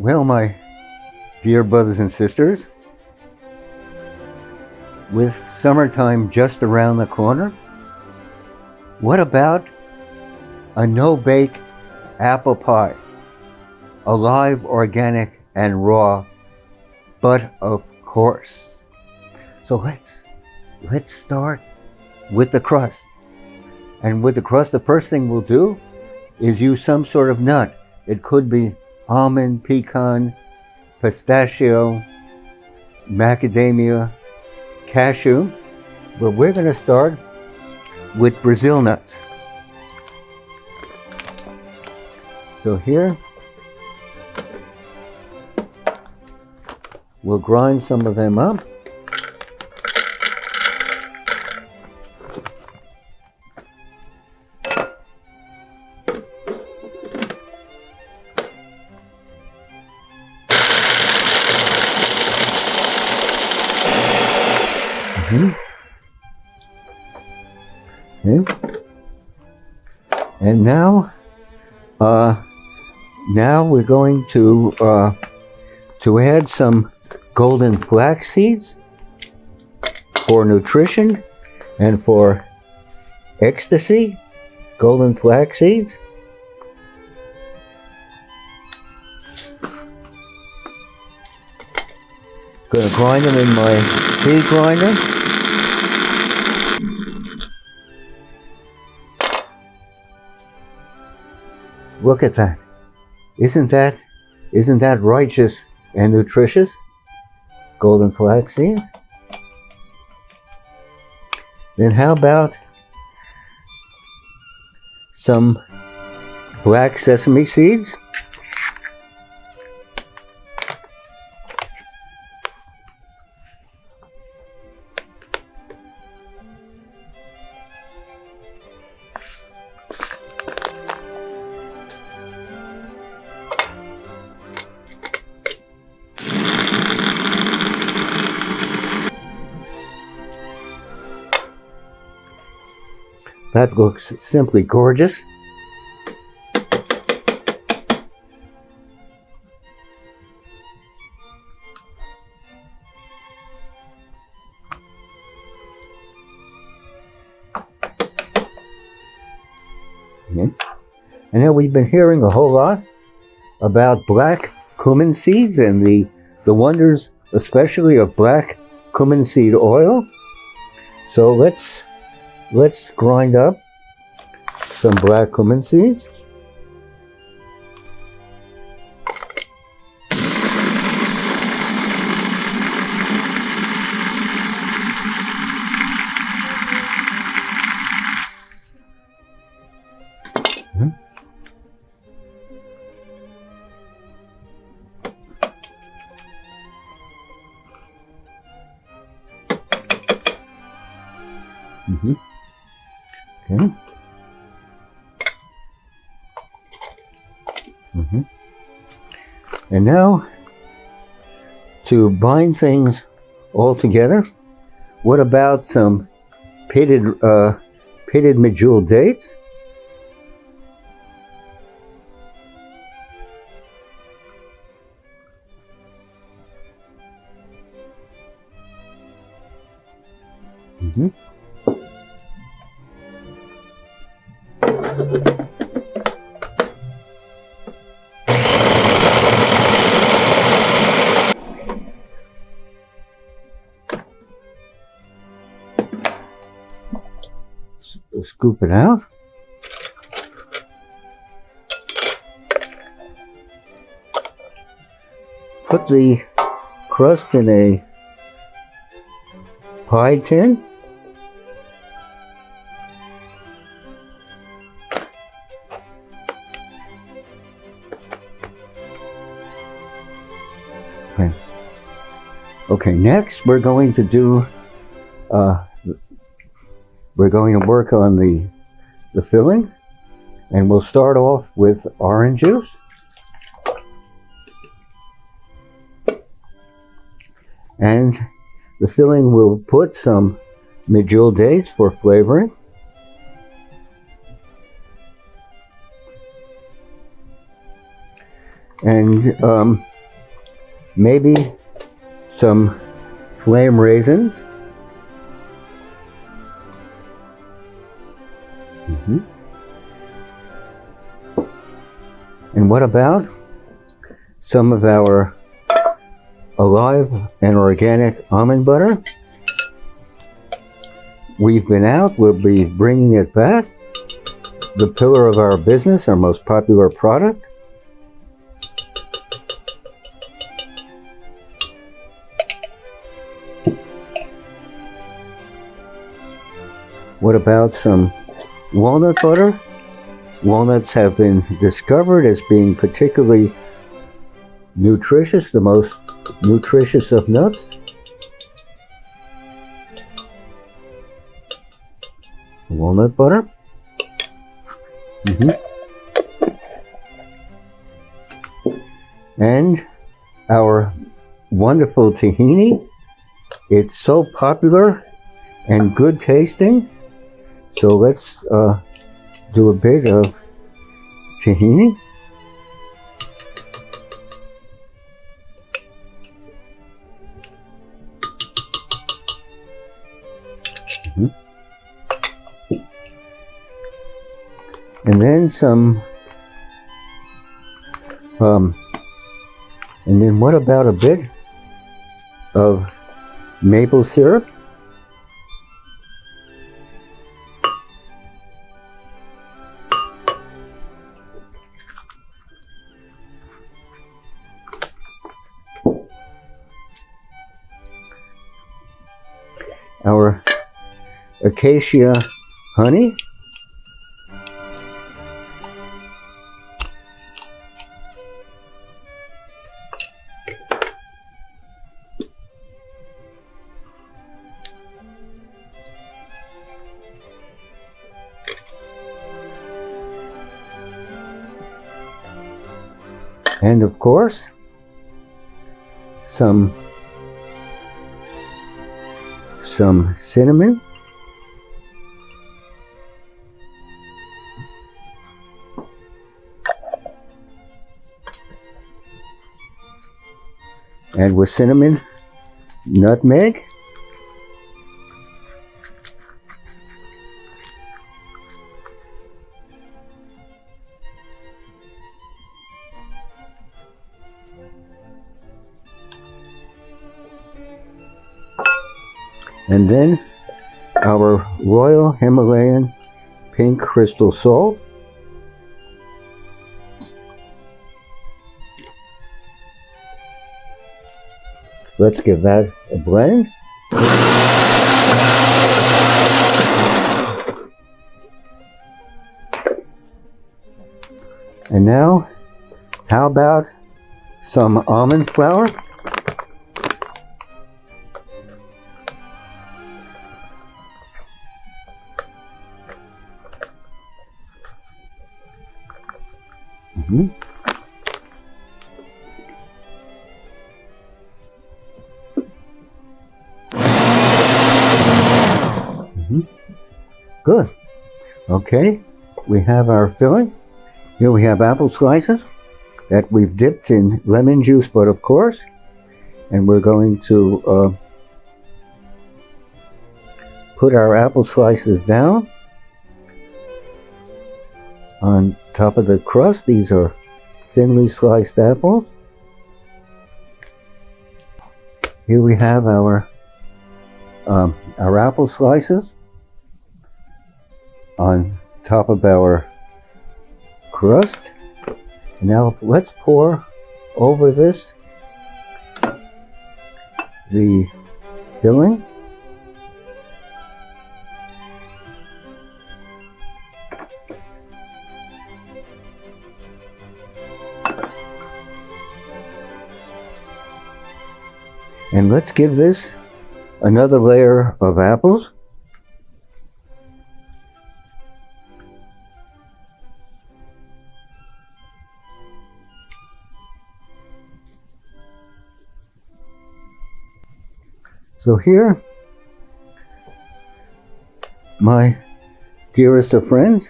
Well, my dear brothers and sisters, with summertime just around the corner, what about a no-bake apple pie? A live, organic, and raw, but of course. So let's start with the crust. And with the crust, the first thing we'll do is use some sort of nut. It could be almond, pecan, pistachio, macadamia, cashew, but we're going to start with Brazil nuts. So here, we'll grind some of them up. Okay. And now we're going to add some golden flax seeds for nutrition and for ecstasy. Golden flax seeds. Gonna grind them in my seed grinder. Look at that. Isn't that righteous and nutritious? Golden flax seeds. Then how about some black sesame seeds? That looks simply gorgeous. I know we've been hearing a whole lot about black cumin seeds and the wonders, especially of black cumin seed oil. So let's grind up some black cumin seeds. Okay. And now, to bind things all together, what about some pitted medjool dates? Scoop it out. Put the crust in a pie tin. Okay, next we're going to do we're going to work on the filling, and we'll start off with orange juice. And the filling will put some medjool dates for flavoring. And maybe some flame raisins. And what about some of our alive and organic almond butter? We've been out, we'll be bringing it back. The pillar of our business, our most popular product. What about some walnut butter? Walnuts have been discovered as being particularly nutritious, the most nutritious of nuts. Walnut butter. And our wonderful tahini. It's so popular and good tasting. So let's do a bit of tahini. And then some, and then what about a bit of maple syrup? Our acacia honey. And of course, some cinnamon. And with cinnamon, nutmeg. And then our Royal Himalayan pink crystal salt. Let's give that a blend. And now, how about some almond flour? Good. Okay, we have our filling. Here we have apple slices that we've dipped in lemon juice, but of course, and we're going to put our apple slices down on top of the crust. These are thinly sliced apples. Here we have our apple slices on top of our crust. Now let's pour over this the filling. And let's give this another layer of apples. So here, my dearest of friends,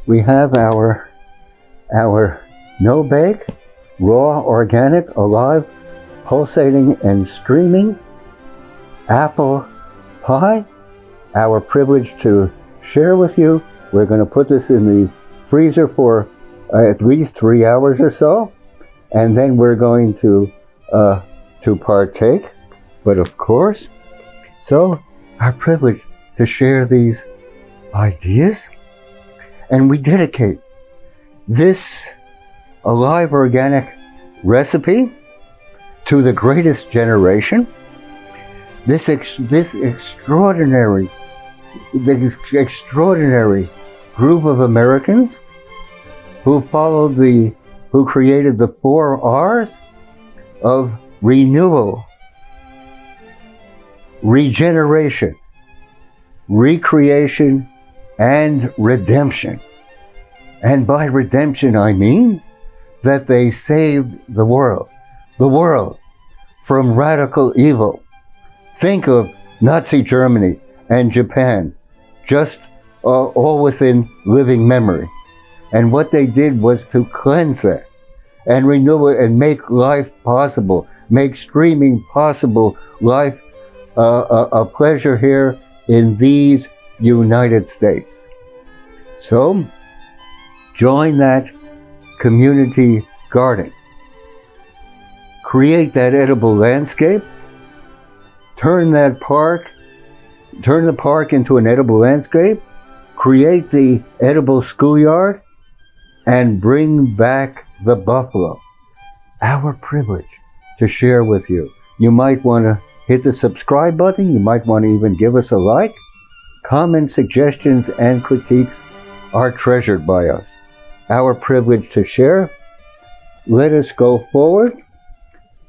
we have our no-bake raw, organic, alive, pulsating, and streaming apple pie. Our privilege to share with you. We're going to put this in the freezer for at least 3 hours or so, and then we're going to partake. But of course, so our privilege to share these ideas, and we dedicate this alive extraordinary recipe to the greatest generation, this extraordinary group of Americans who created the 4 R's of renewal, regeneration, recreation, and redemption. And by redemption I mean that they saved the world from radical evil. Think of Nazi Germany and Japan, just all within living memory. And what they did was to cleanse that and renew it and make life possible, make streaming possible, life a pleasure here in these United States. So, join that community garden. Create that edible landscape. Turn the park into an edible landscape. Create the edible schoolyard and bring back the buffalo. Our privilege to share with you. You might want to hit the subscribe button. You might want to even give us a like. Comments, suggestions, and critiques are treasured by us. Our privilege to share. Let us go forward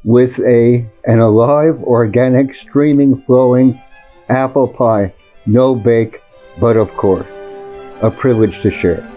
with an alive, organic, streaming, flowing apple pie. No bake, but of course, a privilege to share.